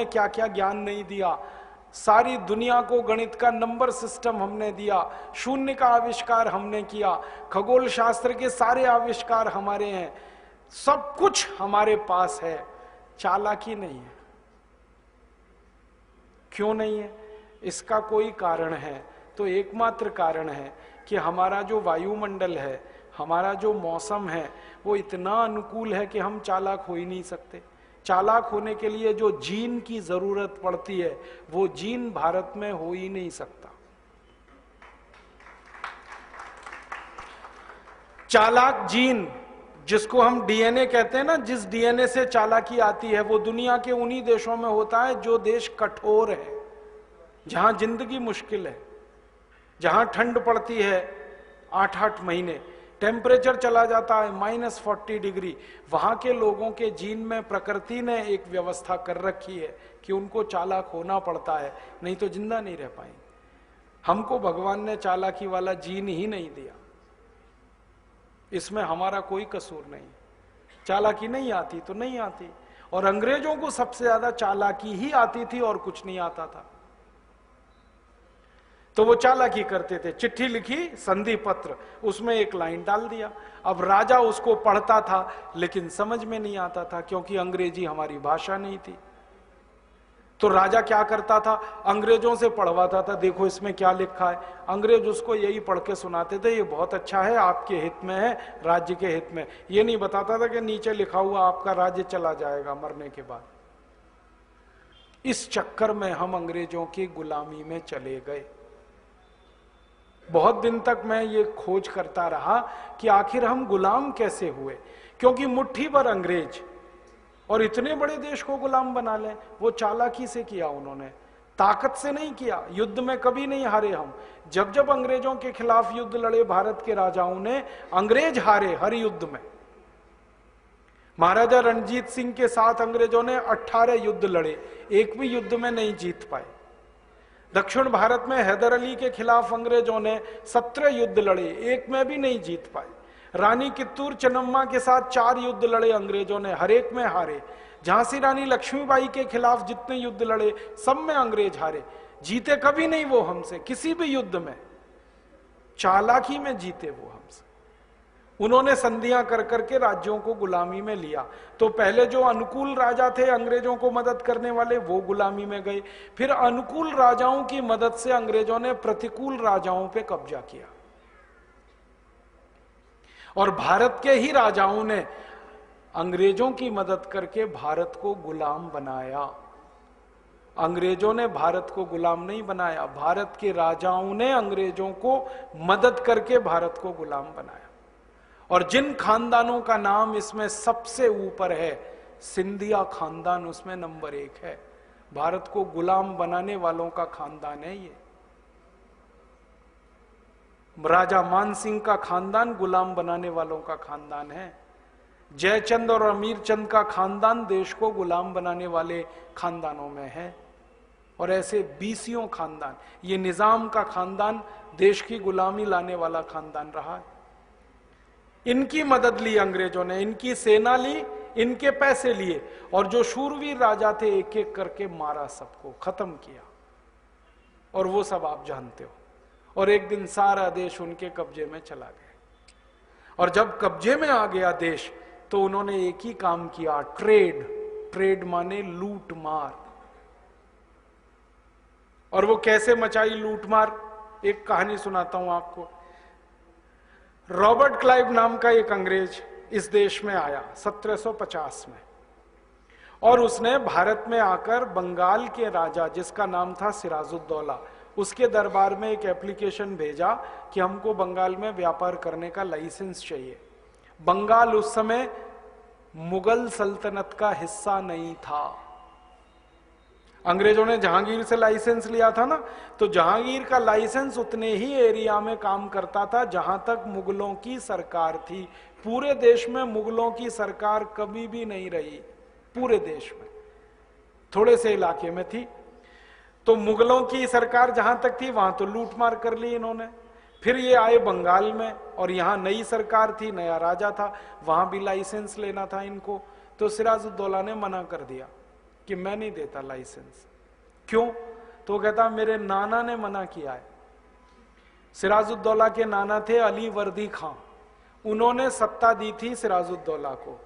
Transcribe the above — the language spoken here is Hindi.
क्या क्या ज्ञान नहीं दिया। सारी दुनिया को गणित का नंबर सिस्टम हमने दिया, शून्य का आविष्कार हमने किया, खगोल शास्त्र के सारे आविष्कार हमारे हैं, सब कुछ हमारे पास है, चालाकी नहीं है। क्यों नहीं है? इसका कोई कारण है तो एकमात्र कारण है कि हमारा जो वायुमंडल है, हमारा जो मौसम है, वो इतना अनुकूल है कि हम चालाक हो ही नहीं सकते। चालाक होने के लिए जो जीन की जरूरत पड़ती है, वो जीन भारत में हो ही नहीं सकता। चालाक जीन, जिसको हम डीएनए कहते हैं ना, जिस डीएनए से चालाकी आती है, वो दुनिया के उन्हीं देशों में होता है जो देश कठोर है, जहां जिंदगी मुश्किल है, जहां ठंड पड़ती है 8-8 महीने, टेम्परेचर चला जाता है -40 डिग्री। वहां के लोगों के जीन में प्रकृति ने एक व्यवस्था कर रखी है कि उनको चालाक होना पड़ता है, नहीं तो जिंदा नहीं रह पाएंगे। हमको भगवान ने चालाकी वाला जीन ही नहीं दिया, इसमें हमारा कोई कसूर नहीं। चालाकी नहीं आती तो नहीं आती, और अंग्रेजों को सबसे ज्यादा चालाकी ही आती थी और कुछ नहीं आता था। तो वो चालाकी करते थे, चिट्ठी लिखी, संधि पत्र, उसमें एक लाइन डाल दिया। अब राजा उसको पढ़ता था लेकिन समझ में नहीं आता था, क्योंकि अंग्रेजी हमारी भाषा नहीं थी। तो राजा क्या करता था, अंग्रेजों से पढ़वाता था, देखो इसमें क्या लिखा है। अंग्रेज उसको यही पढ़ के सुनाते थे, ये बहुत अच्छा है, आपके हित में है, राज्य के हित में। ये नहीं बताता था कि नीचे लिखा हुआ आपका राज्य चला जाएगा मरने के बाद। इस चक्कर में हम अंग्रेजों की गुलामी में चले गए। बहुत दिन तक मैं ये खोज करता रहा कि आखिर हम गुलाम कैसे हुए, क्योंकि मुट्ठी भर अंग्रेज और इतने बड़े देश को गुलाम बना लें, वो चालाकी से किया उन्होंने, ताकत से नहीं किया। युद्ध में कभी नहीं हारे हम। जब जब अंग्रेजों के खिलाफ युद्ध लड़े भारत के राजाओं ने, अंग्रेज हारे हर युद्ध में। महाराजा रणजीत सिंह के साथ अंग्रेजों ने 18 युद्ध लड़े, एक भी युद्ध में नहीं जीत पाए। दक्षिण भारत में हैदर अली के खिलाफ अंग्रेजों ने 17 युद्ध लड़े, एक में भी नहीं जीत पाए। रानी कित्तूर चन्नम्मा के साथ 4 युद्ध लड़े अंग्रेजों ने, हर एक में हारे। झांसी रानी लक्ष्मीबाई के खिलाफ जितने युद्ध लड़े, सब में अंग्रेज हारे, जीते कभी नहीं वो हमसे, किसी भी युद्ध में। चालाकी में जीते वो हमसे। उन्होंने संधियां कर करके राज्यों को गुलामी में लिया। तो पहले जो अनुकूल राजा थे अंग्रेजों को मदद करने वाले, वो गुलामी में गए। फिर अनुकूल राजाओं की मदद से अंग्रेजों ने प्रतिकूल राजाओं पे कब्जा किया, और भारत के ही राजाओं ने अंग्रेजों की मदद करके भारत को गुलाम बनाया। अंग्रेजों ने भारत को गुलाम नहीं बनाया, भारत के राजाओं ने अंग्रेजों को मदद करके भारत को गुलाम बनाया। और जिन खानदानों का नाम इसमें सबसे ऊपर है, सिंधिया खानदान उसमें नंबर 1 है। भारत को गुलाम बनाने वालों का खानदान है ये। राजा मानसिंह का खानदान गुलाम बनाने वालों का खानदान है। जयचंद और अमीरचंद का खानदान देश को गुलाम बनाने वाले खानदानों में है। और ऐसे 20 खानदान, ये निजाम का खानदान देश की गुलामी लाने वाला खानदान रहा है। इनकी मदद ली अंग्रेजों ने, इनकी सेना ली, इनके पैसे लिए, और जो शूरवीर राजा थे एक एक करके मारा, सबको खत्म किया। और वो सब आप जानते हो। और एक दिन सारा देश उनके कब्जे में चला गया। और जब कब्जे में आ गया देश, तो उन्होंने एक ही काम किया, ट्रेड। ट्रेड माने लूट मार। और वो कैसे मचाई लूट मार, एक कहानी सुनाता हूं आपको। रॉबर्ट क्लाइव नाम का एक अंग्रेज इस देश में आया 1750 में, और उसने भारत में आकर बंगाल के राजा, जिसका नाम था सिराजुद्दौला, उसके दरबार में एक एप्लीकेशन भेजा कि हमको बंगाल में व्यापार करने का लाइसेंस चाहिए। बंगाल उस समय मुगल सल्तनत का हिस्सा नहीं था। अंग्रेजों ने जहांगीर से लाइसेंस लिया था ना, तो जहांगीर का लाइसेंस उतने ही एरिया में काम करता था जहां तक मुगलों की सरकार थी। पूरे देश में मुगलों की सरकार कभी भी नहीं रही, पूरे देश में, थोड़े से इलाके में थी। तो मुगलों की सरकार जहां तक थी वहां तो लूटमार कर ली इन्होंने। फिर ये आए बंगाल में, और यहां नई सरकार थी, नया राजा था, वहां भी लाइसेंस लेना था इनको। तो सिराजुद्दौला ने मना कर दिया कि मैं नहीं देता लाइसेंस। क्यों? तो कहता मेरे नाना ने मना किया है। सिराजुद्दौला के नाना थे अली वर्दी खां, उन्होंने सत्ता दी थी सिराजुद्दौला को